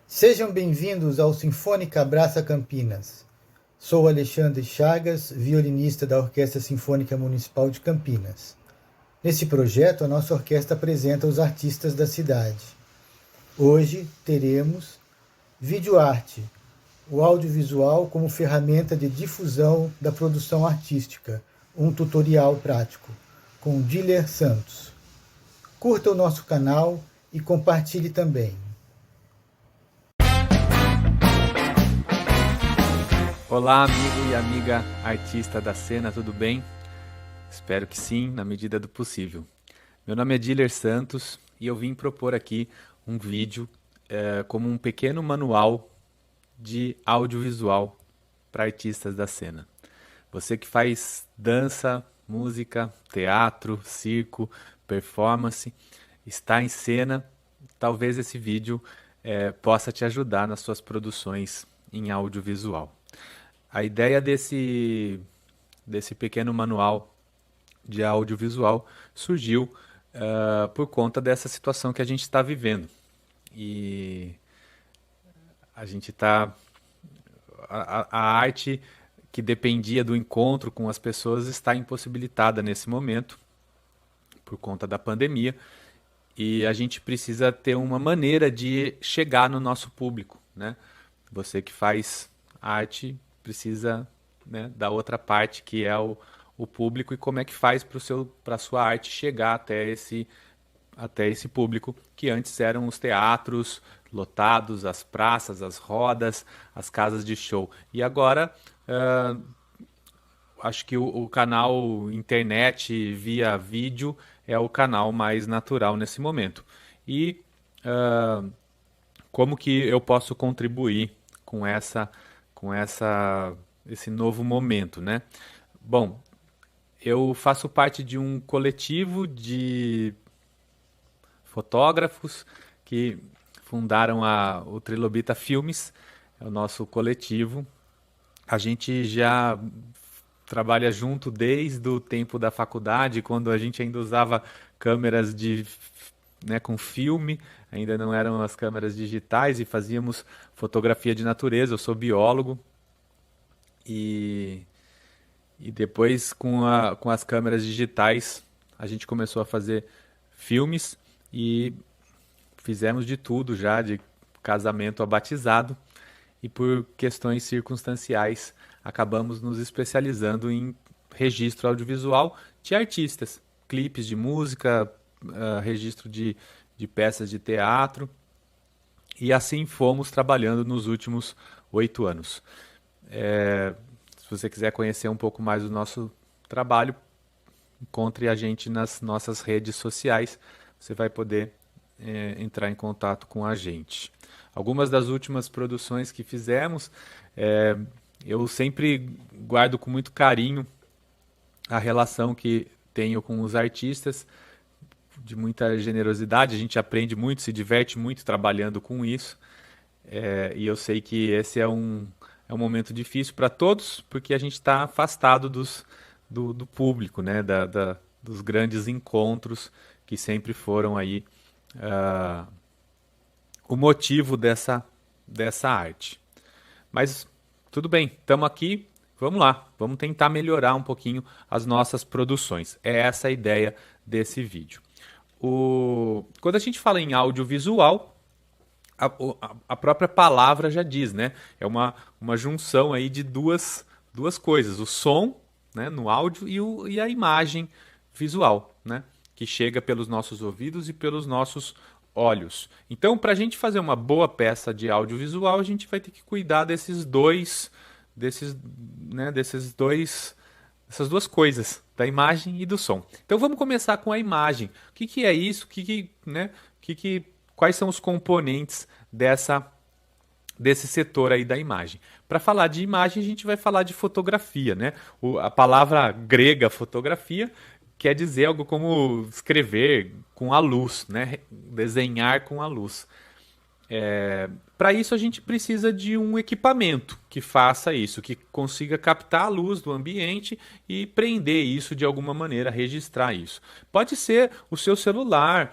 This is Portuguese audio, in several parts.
Sejam bem-vindos ao Sinfônica Abraça Campinas. Sou Alexandre Chagas, violinista da Orquestra Sinfônica Municipal de Campinas. Nesse projeto, a nossa orquestra apresenta os artistas da cidade. Hoje teremos videoarte, o audiovisual como ferramenta de difusão da produção artística, um tutorial prático, com Diller Santos. Curta o nosso canal e compartilhe também. Olá, amigo e amiga artista da cena, tudo bem? Espero que sim, na medida do possível. Meu nome é Diller Santos e eu vim propor aqui um vídeo como um pequeno manual de audiovisual para artistas da cena. Você que faz dança, música, teatro, circo, performance, está em cena, talvez esse vídeo possa te ajudar nas suas produções em audiovisual. A ideia desse pequeno manual de audiovisual surgiu por conta dessa situação que a gente está vivendo. E a gente está. A arte que dependia do encontro com as pessoas está impossibilitada nesse momento por conta da pandemia. E a gente precisa ter uma maneira de chegar no nosso público, né? Você que faz arte precisa, né, da outra parte que é o público e como é que faz para a sua arte chegar até esse público que antes eram os teatros lotados, as praças, as rodas, as casas de show. E agora acho que o canal internet via vídeo é o canal mais natural nesse momento. E como que eu posso contribuir com esse novo momento, né? Bom, eu faço parte de um coletivo de fotógrafos que fundaram o Trilobita Filmes, é o nosso coletivo. A gente já trabalha junto desde o tempo da faculdade, quando a gente ainda usava câmeras né, com filme, ainda não eram as câmeras digitais e fazíamos fotografia de natureza. Eu sou biólogo e, e depois com as câmeras digitais a gente começou a fazer filmes e fizemos de tudo já, de casamento a batizado, e por questões circunstanciais acabamos nos especializando em registro audiovisual de artistas, clipes de música, registro de peças de teatro, e assim fomos trabalhando nos últimos 8 anos. Se você quiser conhecer um pouco mais do nosso trabalho, encontre a gente nas nossas redes sociais, você vai poder entrar em contato com a gente. Algumas das últimas produções que fizemos, eu sempre guardo com muito carinho a relação que tenho com os artistas, de muita generosidade. A gente aprende muito, se diverte muito trabalhando com isso. E eu sei que esse é um momento difícil para todos, porque a gente está afastado do público, né? Dos grandes encontros que sempre foram aí o motivo dessa arte. Mas tudo bem, estamos aqui, vamos lá, vamos tentar melhorar um pouquinho as nossas produções. É essa a ideia desse vídeo. Quando a gente fala em audiovisual, a própria palavra já diz, né? É uma junção aí de duas coisas, o som, né, no áudio e a imagem visual, né, que chega pelos nossos ouvidos e pelos nossos olhos. Então, para a gente fazer uma boa peça de audiovisual, a gente vai ter que cuidar dessas duas coisas, da imagem e do som. Então, vamos começar com a imagem. O que é isso? Né, quais são os componentes desse setor aí da imagem? Para falar de imagem, a gente vai falar de fotografia, né? A palavra grega fotografia quer dizer algo como escrever com a luz, né? Desenhar com a luz. Para isso a gente precisa de um equipamento que faça isso, que consiga captar a luz do ambiente e prender isso de alguma maneira, registrar isso. Pode ser o seu celular,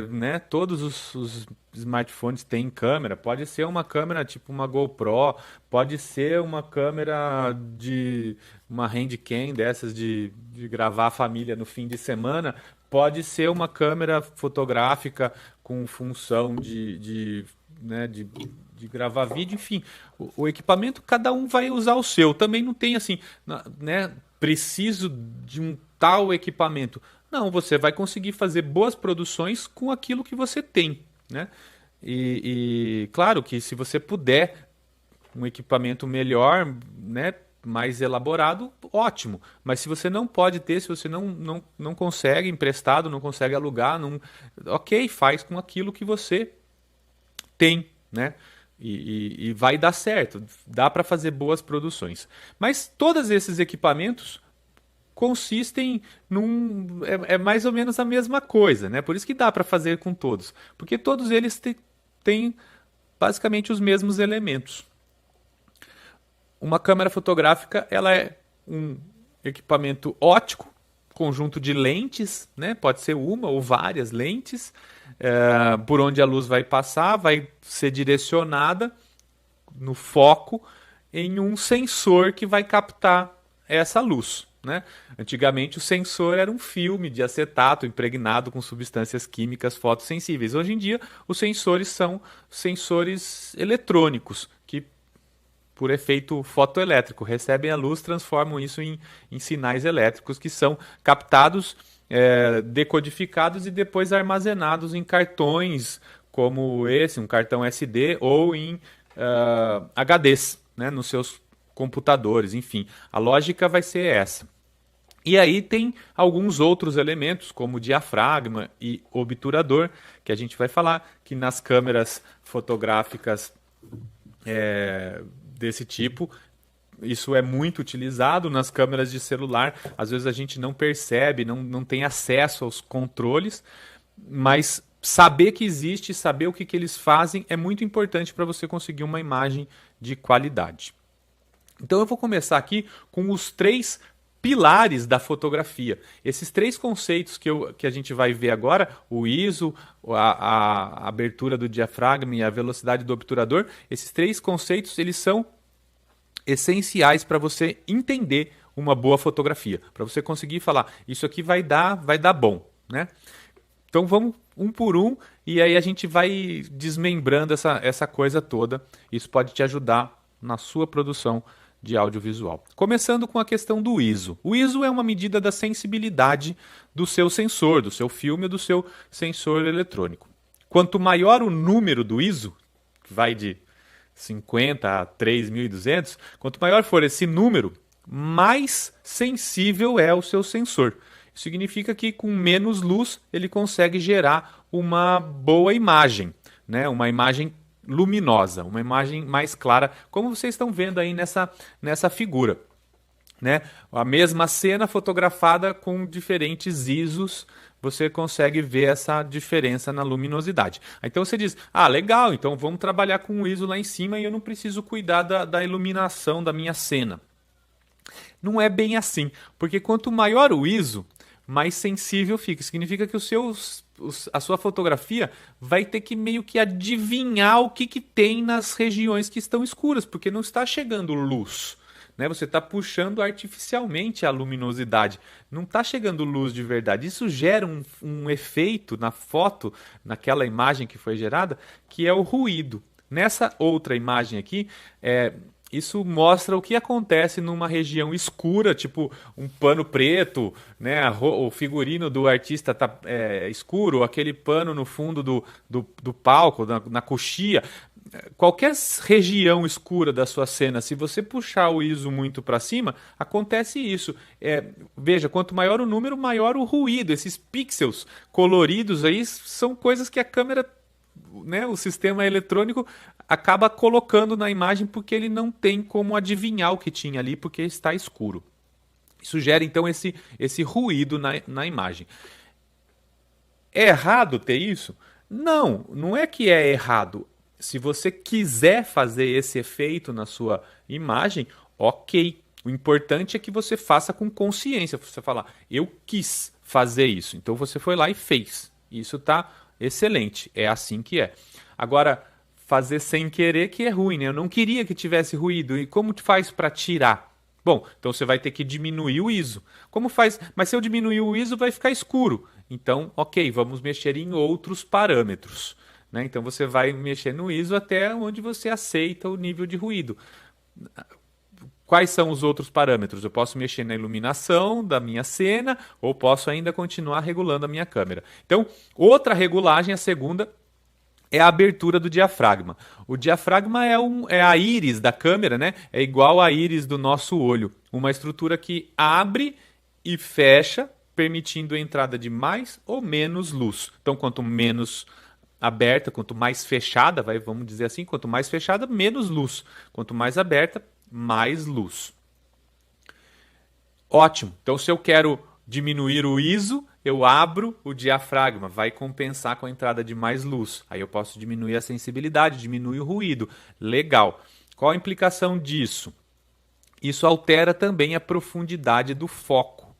né? Todos os smartphones têm câmera. Pode ser uma câmera tipo uma GoPro, pode ser uma câmera de uma handcam dessas de gravar a família no fim de semana. Pode ser uma câmera fotográfica com função né, de gravar vídeo, enfim. O equipamento, cada um vai usar o seu. Também não tem assim, né, preciso de um tal equipamento. Não, você vai conseguir fazer boas produções com aquilo que você tem, né? E claro que se você puder um equipamento melhor, né, mais elaborado, ótimo. Mas se você não pode ter, se você não consegue emprestado, não consegue alugar, não, ok, faz com aquilo que você tem, né? E vai dar certo, dá para fazer boas produções. Mas todos esses equipamentos consistem num. É mais ou menos a mesma coisa, né? Por isso que dá para fazer com todos. Porque todos eles têm basicamente os mesmos elementos. Uma câmera fotográfica, ela é um equipamento óptico, conjunto de lentes, né? Pode ser uma ou várias lentes, por onde a luz vai passar, vai ser direcionada no foco em um sensor que vai captar essa luz, né? Antigamente o sensor era um filme de acetato impregnado com substâncias químicas fotossensíveis. Hoje em dia os sensores são sensores eletrônicos que por efeito fotoelétrico, recebem a luz, transformam isso em sinais elétricos que são captados, decodificados e depois armazenados em cartões como esse, um cartão SD ou em HDs, né, nos seus computadores, enfim. A lógica vai ser essa. E aí tem alguns outros elementos, como diafragma e obturador, que a gente vai falar, que nas câmeras fotográficas desse tipo, isso é muito utilizado nas câmeras de celular. Às vezes a gente não percebe, não tem acesso aos controles, mas saber que existe, saber o que eles fazem é muito importante para você conseguir uma imagem de qualidade. Então eu vou começar aqui com os 3 pilares da fotografia. Esses 3 conceitos que a gente vai ver agora, o ISO, a abertura do diafragma e a velocidade do obturador, esses 3 conceitos eles são essenciais para você entender uma boa fotografia, para você conseguir falar, isso aqui vai dar bom, né? Então vamos um por um e aí a gente vai desmembrando essa coisa toda. Isso pode te ajudar na sua produção de audiovisual. Começando com a questão do ISO. O ISO é uma medida da sensibilidade do seu sensor, do seu filme ou do seu sensor eletrônico. Quanto maior o número do ISO, que vai de 50 a 3.200, quanto maior for esse número, mais sensível é o seu sensor. Isso significa que com menos luz ele consegue gerar uma boa imagem, né? Uma imagem luminosa, uma imagem mais clara, como vocês estão vendo aí nessa figura, né? A mesma cena fotografada com diferentes ISOs, você consegue ver essa diferença na luminosidade. Então você diz, legal, então vamos trabalhar com o ISO lá em cima e eu não preciso cuidar da iluminação da minha cena. Não é bem assim, porque quanto maior o ISO, mais sensível fica. Significa que a sua fotografia vai ter que meio que adivinhar o que tem nas regiões que estão escuras, porque não está chegando luz, né? Você está puxando artificialmente a luminosidade, não está chegando luz de verdade. Isso gera um efeito na foto, naquela imagem que foi gerada, que é o ruído. Nessa outra imagem aqui, isso mostra o que acontece numa região escura, tipo um pano preto, né? O figurino do artista está escuro, aquele pano no fundo do palco, na coxia. Qualquer região escura da sua cena, se você puxar o ISO muito para cima, acontece isso. Veja, quanto maior o número, maior o ruído. Esses pixels coloridos aí são coisas que a câmera, né, o sistema eletrônico acaba colocando na imagem porque ele não tem como adivinhar o que tinha ali porque está escuro. Isso gera então esse ruído na imagem. É errado ter isso? Não, não é que é errado. Se você quiser fazer esse efeito na sua imagem, ok. O importante é que você faça com consciência. Você falar, eu quis fazer isso. Então você foi lá e fez. Isso está excelente. É assim que é. Agora, fazer sem querer que é ruim, né? Eu não queria que tivesse ruído. E como tu faz para tirar? Bom, então você vai ter que diminuir o ISO. Como faz? Mas se eu diminuir o ISO, vai ficar escuro. Então, ok, vamos mexer em outros parâmetros. Né? Então você vai mexer no ISO até onde você aceita o nível de ruído. Quais são os outros parâmetros? Eu posso mexer na iluminação da minha cena ou posso ainda continuar regulando a minha câmera. Então, outra regulagem, a segunda, é a abertura do diafragma. O diafragma é a íris da câmera, né? É igual à íris do nosso olho. Uma estrutura que abre e fecha, permitindo a entrada de mais ou menos luz. Então, quanto menos aberta, quanto mais fechada, vamos dizer assim, quanto mais fechada, menos luz. Quanto mais aberta, mais luz. Ótimo. Então, se eu quero diminuir o ISO, eu abro o diafragma, vai compensar com a entrada de mais luz. Aí eu posso diminuir a sensibilidade, diminuir o ruído. Legal. Qual a implicação disso? Isso altera também a profundidade do foco,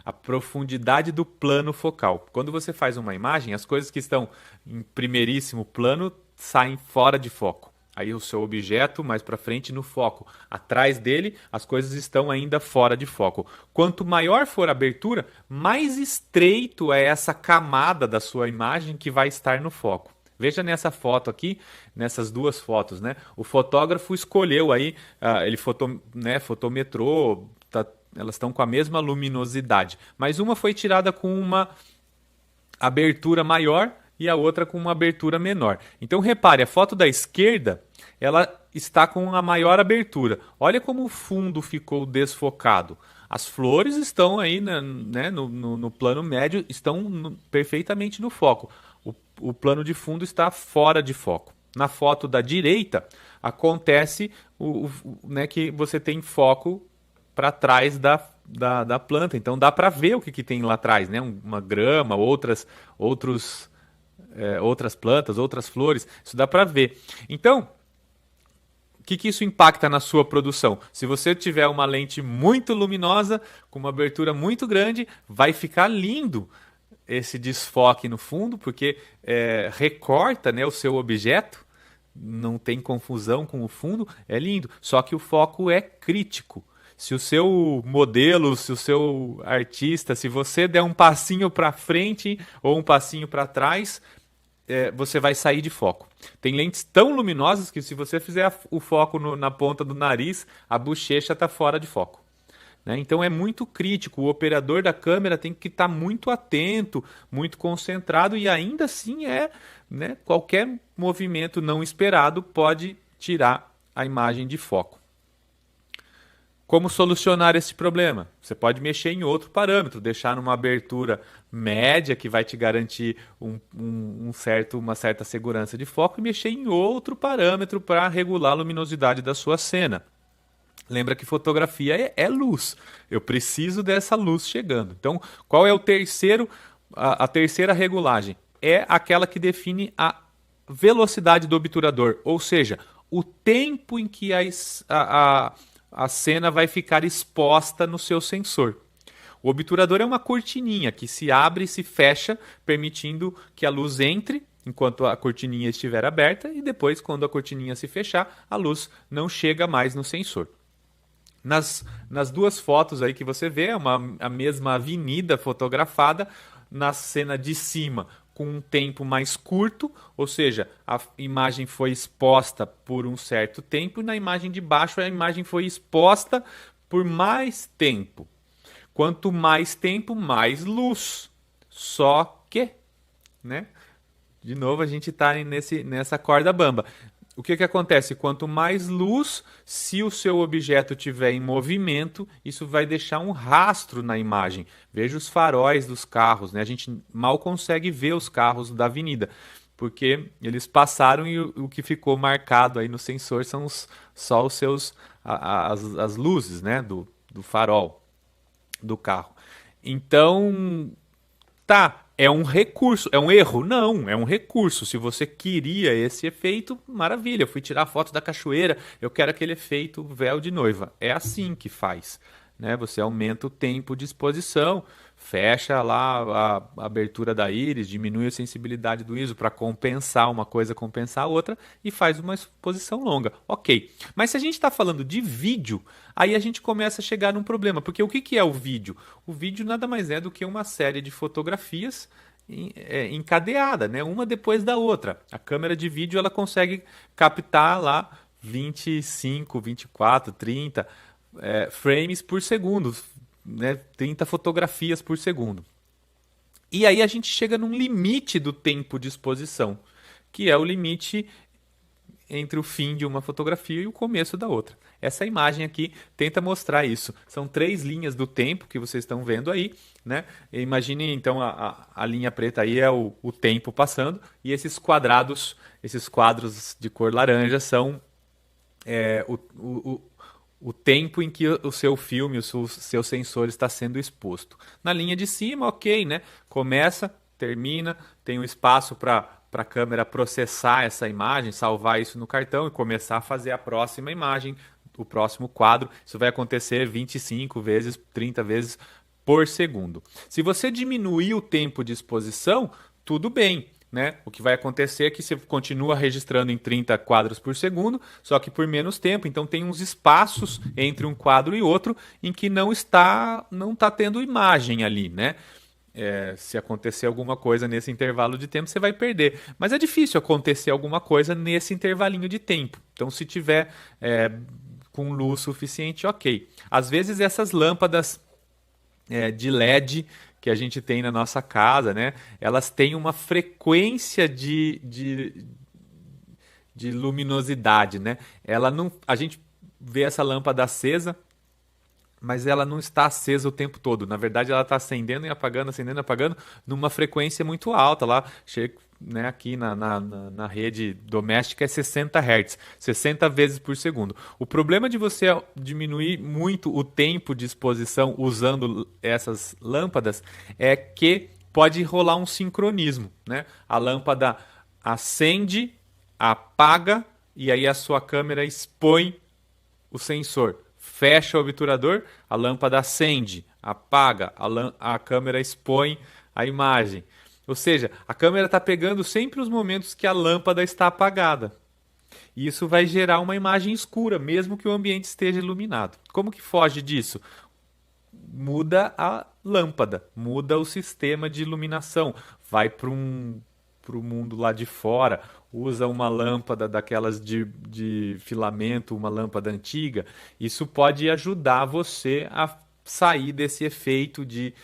a profundidade do plano focal. Quando você faz uma imagem, as coisas que estão em primeiríssimo plano saem fora de foco. Aí o seu objeto mais para frente no foco. Atrás dele, as coisas estão ainda fora de foco. Quanto maior for a abertura, mais estreito é essa camada da sua imagem que vai estar no foco. Veja nessa foto aqui, nessas duas fotos, né? O fotógrafo escolheu aí, ele fotometrou, elas estão com a mesma luminosidade. Mas uma foi tirada com uma abertura maior e a outra com uma abertura menor. Então repare, a foto da esquerda, ela está com a maior abertura. Olha como o fundo ficou desfocado. As flores estão aí, né, no plano médio, estão perfeitamente no foco. O plano de fundo está fora de foco. Na foto da direita, acontece né, que você tem foco para trás da planta. Então dá para ver o que tem lá atrás, né? Uma grama, outras plantas, outras flores. Isso dá para ver. Então, o que isso impacta na sua produção? Se você tiver uma lente muito luminosa, com uma abertura muito grande, vai ficar lindo esse desfoque no fundo, porque recorta, né, o seu objeto, não tem confusão com o fundo, é lindo. Só que o foco é crítico. Se o seu modelo, se o seu artista, se você der um passinho para frente ou um passinho para trás, você vai sair de foco. Tem lentes tão luminosas que se você fizer o foco na ponta do nariz, a bochecha está fora de foco. Né? Então é muito crítico. O operador da câmera tem que estar muito atento, muito concentrado e ainda assim né, qualquer movimento não esperado pode tirar a imagem de foco. Como solucionar esse problema? Você pode mexer em outro parâmetro, deixar numa abertura média que vai te garantir uma certa segurança de foco e mexer em outro parâmetro para regular a luminosidade da sua cena. Lembra que fotografia é luz. Eu preciso dessa luz chegando. Então, qual é a terceira regulagem? É aquela que define a velocidade do obturador, ou seja, o tempo em que a cena vai ficar exposta no seu sensor. O obturador é uma cortininha que se abre e se fecha, permitindo que a luz entre enquanto a cortininha estiver aberta e depois, quando a cortininha se fechar, a luz não chega mais no sensor. Nas duas fotos aí que você vê, é a mesma avenida fotografada, na cena de cima com um tempo mais curto, ou seja, a imagem foi exposta por um certo tempo, e na imagem de baixo a imagem foi exposta por mais tempo. Quanto mais tempo, mais luz. Só que, né? De novo a gente está nessa corda bamba. O que acontece? Quanto mais luz, se o seu objeto estiver em movimento, isso vai deixar um rastro na imagem. Veja os faróis dos carros, né? A gente mal consegue ver os carros da avenida, porque eles passaram e o que ficou marcado aí no sensor são só os seus as luzes, né? do farol do carro. Então, É um recurso, é um erro? Não, é um recurso. Se você queria esse efeito, maravilha. Eu fui tirar foto da cachoeira, eu quero aquele efeito véu de noiva. É assim que faz, né? Você aumenta o tempo de exposição, fecha lá a abertura da íris, diminui a sensibilidade do ISO para compensar uma coisa, compensar a outra e faz uma exposição longa. Ok, mas se a gente está falando de vídeo, aí a gente começa a chegar num problema, porque o que é o vídeo? O vídeo nada mais é do que uma série de fotografias encadeada, né? Uma depois da outra. A câmera de vídeo ela consegue captar lá 25, 24, 30 frames por segundo, né? 30 fotografias por segundo. E aí a gente chega num limite do tempo de exposição, que é o limite entre o fim de uma fotografia e o começo da outra. Essa imagem aqui tenta mostrar isso. São 3 linhas do tempo que vocês estão vendo aí, né? Imagine então a linha preta aí é o tempo passando e esses quadrados, esses quadros de cor laranja são o tempo em que o seu filme, o seu sensor está sendo exposto. Na linha de cima, ok, né? Começa, termina, tem um espaço para a câmera processar essa imagem, salvar isso no cartão e começar a fazer a próxima imagem, o próximo quadro. Isso vai acontecer 25 vezes, 30 vezes por segundo. Se você diminuir o tempo de exposição, tudo bem. Né? O que vai acontecer é que você continua registrando em 30 quadros por segundo, só que por menos tempo. Então tem uns espaços entre um quadro e outro em que não está tendo imagem ali, né? Se acontecer alguma coisa nesse intervalo de tempo, você vai perder. Mas é difícil acontecer alguma coisa nesse intervalinho de tempo. Então, se tiver com luz suficiente, ok. Às vezes essas lâmpadas de LED que a gente tem na nossa casa, né? Elas têm uma frequência de luminosidade, né? Ela não, a gente vê essa lâmpada acesa, mas ela não está acesa o tempo todo. Na verdade, ela está acendendo e apagando, numa frequência muito alta. Lá, né, aqui na rede doméstica é 60 Hz, 60 vezes por segundo. O problema de você diminuir muito o tempo de exposição usando essas lâmpadas é que pode rolar um sincronismo, né? A lâmpada acende, apaga e aí a sua câmera expõe o sensor. Fecha o obturador, a lâmpada acende, apaga, a câmera expõe a imagem. Ou seja, a câmera está pegando sempre os momentos que a lâmpada está apagada. E isso vai gerar uma imagem escura, mesmo que o ambiente esteja iluminado. Como que foge disso? Muda a lâmpada, muda o sistema de iluminação, vai para o mundo lá de fora, usa uma lâmpada daquelas de filamento, uma lâmpada antiga. Isso pode ajudar você a sair desse efeito de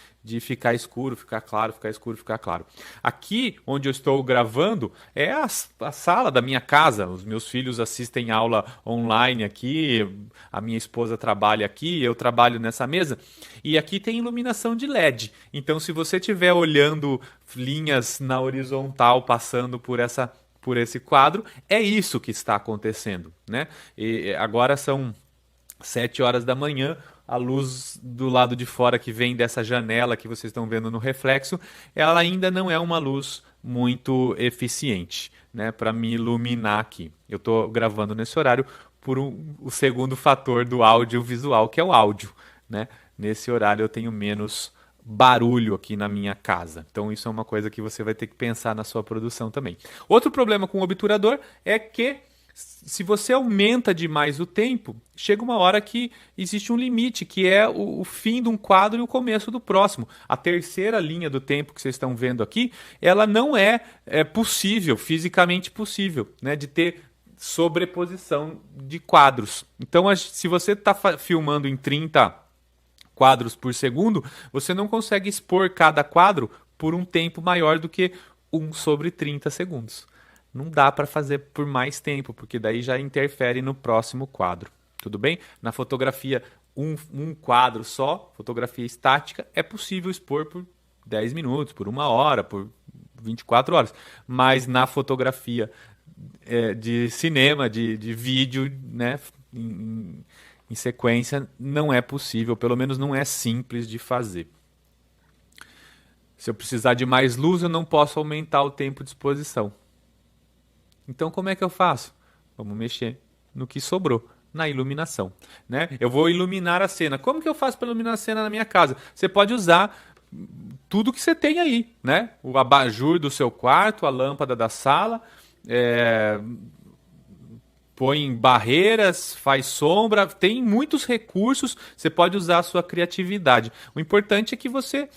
ficar escuro, ficar claro, ficar escuro, ficar claro. Aqui, onde eu estou gravando, é a sala da minha casa. Os meus filhos assistem aula online aqui, a minha esposa trabalha aqui, eu trabalho nessa mesa. E aqui tem iluminação de LED. Então, se você estiver olhando linhas na horizontal passando por esse quadro, é isso que está acontecendo, né? E agora são 7 horas da manhã, a luz do lado de fora que vem dessa janela que vocês estão vendo no reflexo, ela ainda não é uma luz muito eficiente, né, para me iluminar aqui. Eu estou gravando nesse horário por o segundo fator do audiovisual, que é o áudio, né? Nesse horário eu tenho menos barulho aqui na minha casa. Então isso é uma coisa que você vai ter que pensar na sua produção também. Outro problema com o obturador é que se você aumenta demais o tempo, chega uma hora que existe um limite, que é o fim de um quadro e o começo do próximo. A terceira linha do tempo que vocês estão vendo aqui, ela não é possível, fisicamente possível, né, de ter sobreposição de quadros. Então, se você está filmando em 30 quadros por segundo, você não consegue expor cada quadro por um tempo maior do que 1/30 segundos. Não dá para fazer por mais tempo, porque daí já interfere no próximo quadro. Tudo bem? Na fotografia, um quadro só, fotografia estática, é possível expor por 10 minutos, por 1 hora, por 24 horas. Mas na fotografia de cinema, de vídeo, né, em sequência, não é possível, pelo menos não é simples de fazer. Se eu precisar de mais luz, eu não posso aumentar o tempo de exposição. Então, como é que eu faço? Vamos mexer no que sobrou, na iluminação, né? Eu vou iluminar a cena. Como que eu faço para iluminar a cena na minha casa? Você pode usar tudo que você tem aí, né? O abajur do seu quarto, a lâmpada da sala, põe barreiras, faz sombra, tem muitos recursos, você pode usar a sua criatividade. O importante é que você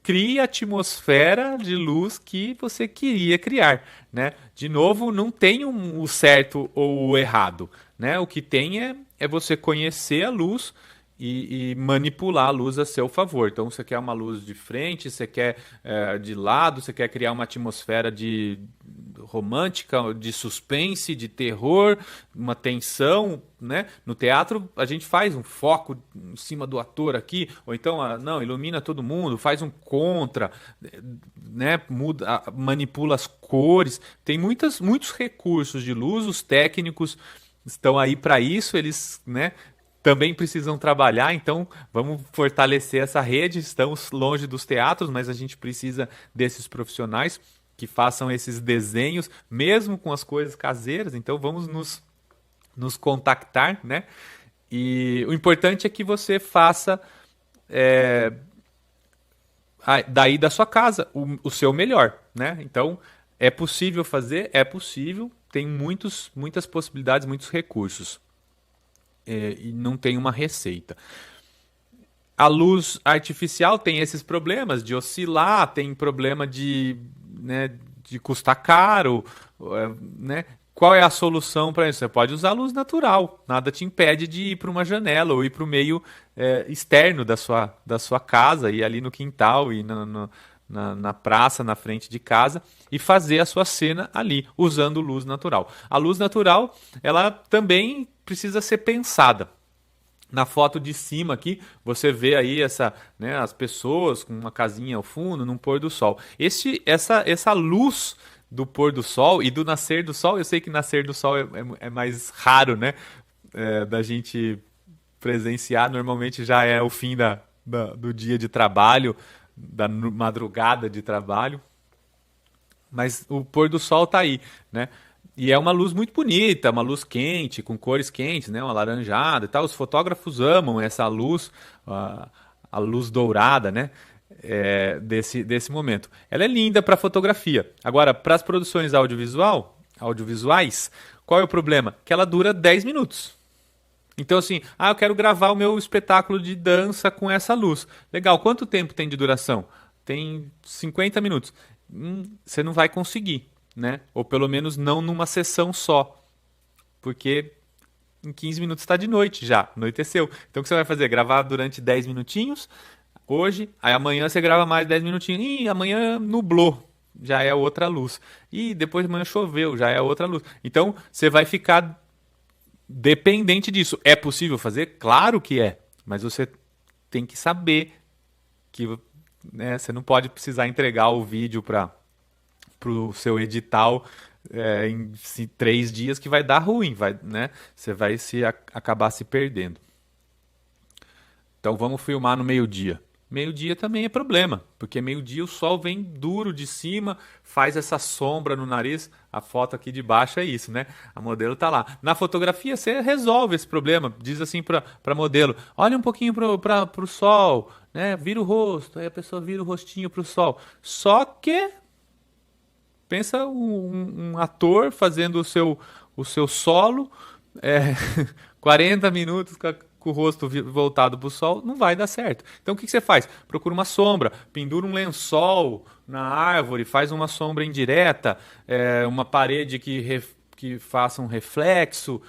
crie a atmosfera de luz que você queria criar, né? De novo, não tem o certo ou o errado, né? O que tem é você conhecer a luz e manipular a luz a seu favor. Então, você quer uma luz de frente, você quer de lado, você quer criar uma atmosfera de romântica, de suspense, de terror, uma tensão, né? No teatro a gente faz um foco em cima do ator aqui, ou então não, ilumina todo mundo, faz um contra, né? Muda, manipula as cores. Tem muitos recursos de luz, os técnicos estão aí para isso, eles, né, também precisam trabalhar, então vamos fortalecer essa rede. Estamos longe dos teatros, mas a gente precisa desses profissionais que façam esses desenhos, mesmo com as coisas caseiras. Então vamos nos contactar, né? E o importante é que você faça daí da sua casa o seu melhor, né? Então é possível fazer, é possível, tem muitas possibilidades, muitos recursos. E não tem uma receita. A luz artificial tem esses problemas de oscilar, tem problema né, de custar caro, né? Qual é a solução para isso? Você pode usar luz natural, nada te impede de ir para uma janela ou ir para o meio externo da sua casa, ir ali no quintal, ir na praça, na frente de casa e fazer a sua cena ali, usando luz natural. A luz natural, ela também precisa ser pensada. Na foto de cima aqui, você vê aí né, as pessoas com uma casinha ao fundo, num pôr do sol. Essa luz do pôr do sol e do nascer do sol, eu sei que nascer do sol é mais raro, né, da gente presenciar. Normalmente já é o fim do dia de trabalho, da madrugada de trabalho. Mas o pôr do sol tá aí, né? E é uma luz muito bonita, uma luz quente, com cores quentes, né? Uma laranjada e tal. Os fotógrafos amam essa luz, a luz dourada, né? Desse momento. Ela é linda para fotografia. Agora, para as produções audiovisuais, qual é o problema? Que ela dura 10 minutos. Então, assim, eu quero gravar o meu espetáculo de dança com essa luz. Legal, quanto tempo tem de duração? Tem 50 minutos. Você não vai conseguir, né? Ou pelo menos não numa sessão só. Porque em 15 minutos está de noite já, anoiteceu. Então o que você vai fazer? Gravar durante 10 minutinhos, hoje, aí amanhã você grava mais 10 minutinhos. E amanhã nublou, já é outra luz. E depois de amanhã choveu, já é outra luz. Então você vai ficar dependente disso. É possível fazer? Claro que é. Mas você tem que saber que, né, você não pode precisar entregar o vídeo para o seu edital em 3 dias, que vai dar ruim, né? Você vai acabar se perdendo. Então vamos filmar no meio-dia. Meio-dia também é problema, porque meio-dia o sol vem duro de cima, faz essa sombra no nariz. A foto aqui de baixo é isso, né? A modelo tá lá. Na fotografia você resolve esse problema. Diz assim para modelo: olha um pouquinho para o sol, né? Vira o rosto. Aí a pessoa vira o rostinho para o sol. Só que pensa um ator fazendo o seu solo, 40 minutos com o rosto voltado para o sol, não vai dar certo. Então o que você faz? Procura uma sombra, pendura um lençol na árvore, faz uma sombra indireta, uma parede que faça um reflexo,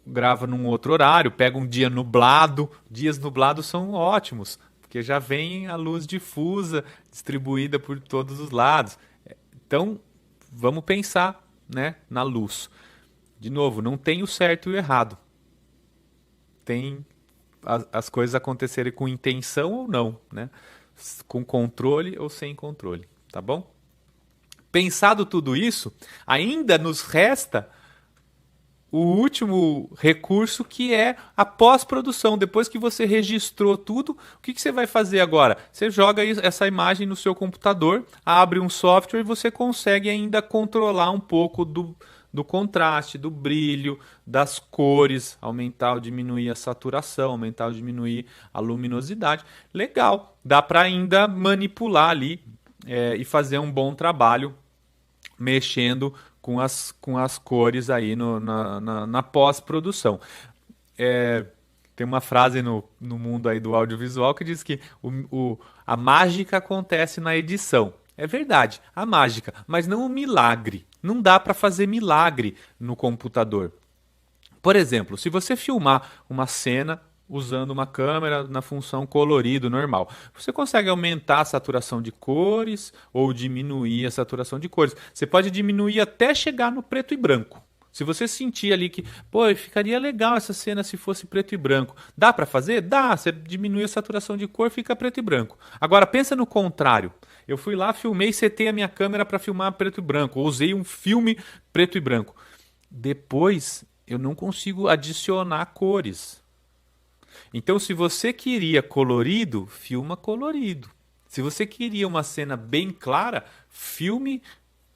grava num outro horário, pega um dia nublado. Dias nublados são ótimos, porque já vem a luz difusa, distribuída por todos os lados. Então, vamos pensar, né, na luz. De novo, não tem o certo e o errado. Tem as coisas acontecerem com intenção ou não, né? Com controle ou sem controle, tá bom? Pensado tudo isso, ainda nos resta o último recurso, que é a pós-produção. Depois que você registrou tudo, o que você vai fazer agora? Você joga essa imagem no seu computador, abre um software e você consegue ainda controlar um pouco do contraste, do brilho, das cores, aumentar ou diminuir a saturação, aumentar ou diminuir a luminosidade. Legal, dá para ainda manipular ali e fazer um bom trabalho mexendo com as cores aí na pós-produção. Tem uma frase no mundo aí do audiovisual que diz que a mágica acontece na edição. É verdade, a mágica, mas não o milagre. Não dá para fazer milagre no computador. Por exemplo, se você filmar uma cena usando uma câmera na função colorido normal, você consegue aumentar a saturação de cores ou diminuir a saturação de cores. Você pode diminuir até chegar no preto e branco. Se você sentir ali que, pô, ficaria legal essa cena se fosse preto e branco. Dá para fazer? Dá. Você diminui a saturação de cor, fica preto e branco. Agora, pensa no contrário. Eu fui lá, filmei, setei a minha câmera para filmar preto e branco. Ou usei um filme preto e branco. Depois, eu não consigo adicionar cores. Então, se você queria colorido, filma colorido. Se você queria uma cena bem clara, filme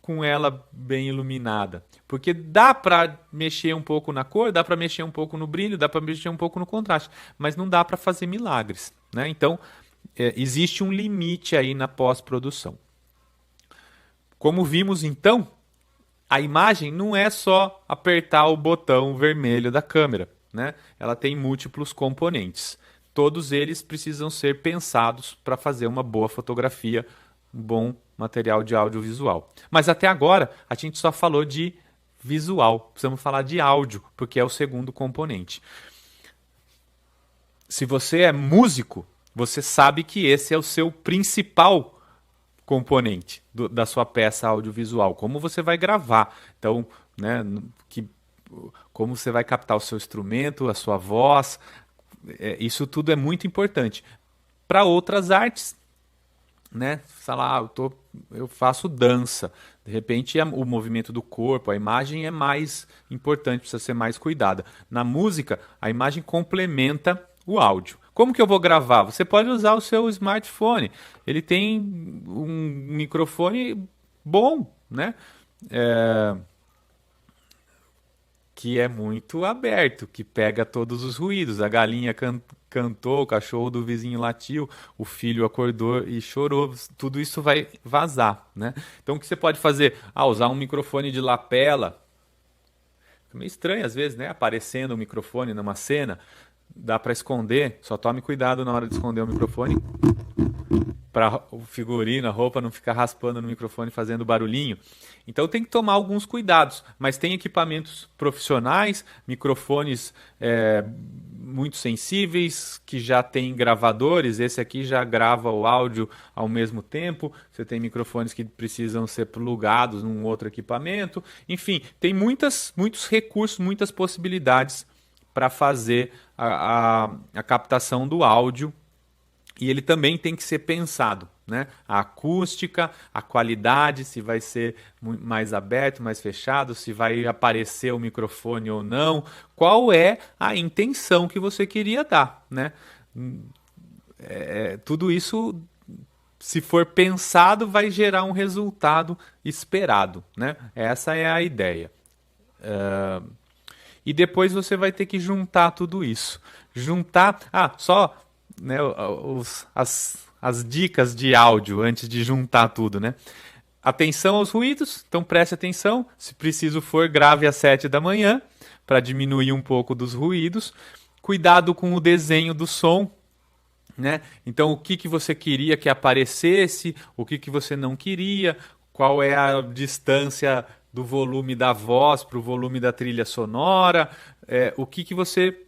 com ela bem iluminada. Porque dá para mexer um pouco na cor, dá para mexer um pouco no brilho, dá para mexer um pouco no contraste, mas não dá para fazer milagres, né? Então, existe um limite aí na pós-produção. Como vimos então, a imagem não é só apertar o botão vermelho da câmera, né? Ela tem múltiplos componentes. Todos eles precisam ser pensados para fazer uma boa fotografia, um bom material de audiovisual. Mas até agora a gente só falou de visual, precisamos falar de áudio, porque é o segundo componente. Se você é músico, você sabe que esse é o seu principal componente da sua peça audiovisual. Como você vai gravar, então, né, como você vai captar o seu instrumento, a sua voz, isso tudo é muito importante. Para outras artes, né? Sei lá, eu faço dança. De repente, o movimento do corpo, a imagem é mais importante, precisa ser mais cuidada. Na música, a imagem complementa o áudio. Como que eu vou gravar? Você pode usar o seu smartphone. Ele tem um microfone bom, né? Que é muito aberto, que pega todos os ruídos. A galinha cantou, o cachorro do vizinho latiu, o filho acordou e chorou. Tudo isso vai vazar, né? Então o que você pode fazer? Usar um microfone de lapela. Fica meio estranho às vezes, né? Aparecendo o microfone numa cena. Dá para esconder, só tome cuidado na hora de esconder o microfone para o figurino, a roupa não ficar raspando no microfone fazendo barulhinho. Então tem que tomar alguns cuidados, mas tem equipamentos profissionais, microfones muito sensíveis, que já tem gravadores, esse aqui já grava o áudio ao mesmo tempo, você tem microfones que precisam ser plugados num outro equipamento, enfim, tem muitos recursos, muitas possibilidades para fazer a captação do áudio, e ele também tem que ser pensado, né? A acústica, a qualidade, se vai ser mais aberto, mais fechado, se vai aparecer o microfone ou não, qual é a intenção que você queria dar, né? Tudo isso, se for pensado, vai gerar um resultado esperado, né? Essa é a ideia. E depois você vai ter que juntar tudo isso. Né, as dicas de áudio antes de juntar tudo, né? Atenção aos ruídos, então preste atenção. Se preciso for, grave às 7 da manhã para diminuir um pouco dos ruídos. Cuidado com o desenho do som, né? Então, o que você queria que aparecesse, o que você não queria, qual é a distância do volume da voz para o volume da trilha sonora, o que você...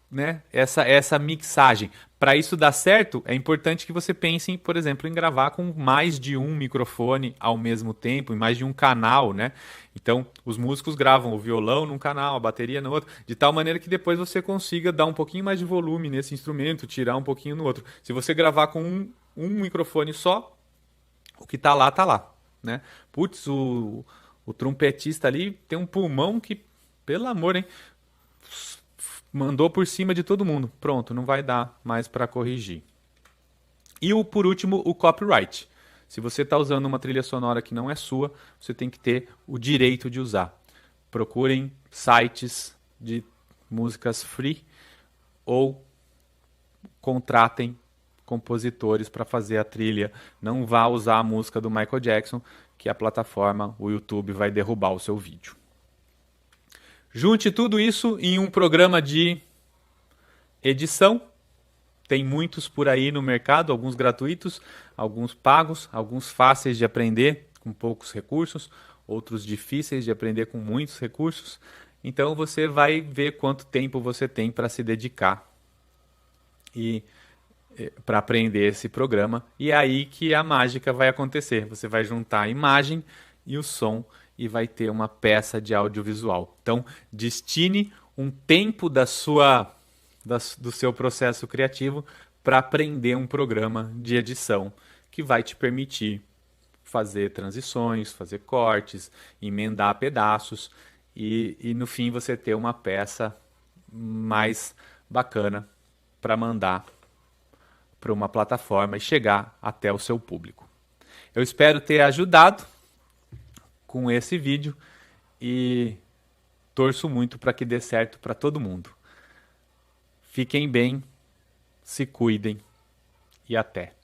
Né? Essa mixagem. Para isso dar certo, é importante que você pense, por exemplo, em gravar com mais de um microfone ao mesmo tempo, em mais de um canal, né? Então, os músicos gravam o violão num canal, a bateria no outro, de tal maneira que depois você consiga dar um pouquinho mais de volume nesse instrumento, tirar um pouquinho no outro. Se você gravar com um microfone só, o que tá lá, né? Putz, o trompetista ali tem um pulmão que Pelo amor, hein? Mandou por cima de todo mundo. Pronto, não vai dar mais para corrigir. E por último, o copyright. Se você está usando uma trilha sonora que não é sua, você tem que ter o direito de usar. Procurem sites de músicas free ou contratem compositores para fazer a trilha. Não vá usar a música do Michael Jackson, que a plataforma, o YouTube, vai derrubar o seu vídeo. Junte tudo isso em um programa de edição. Tem muitos por aí no mercado, alguns gratuitos, alguns pagos, alguns fáceis de aprender com poucos recursos, outros difíceis de aprender com muitos recursos. Então você vai ver quanto tempo você tem para se dedicar e para aprender esse programa. E é aí que a mágica vai acontecer. Você vai juntar a imagem e o som e vai ter uma peça de audiovisual. Então, destine um tempo do seu processo criativo para aprender um programa de edição que vai te permitir fazer transições, fazer cortes, emendar pedaços e no fim você ter uma peça mais bacana para mandar para uma plataforma e chegar até o seu público. Eu espero ter ajudado com esse vídeo e torço muito para que dê certo para todo mundo. Fiquem bem, se cuidem e até.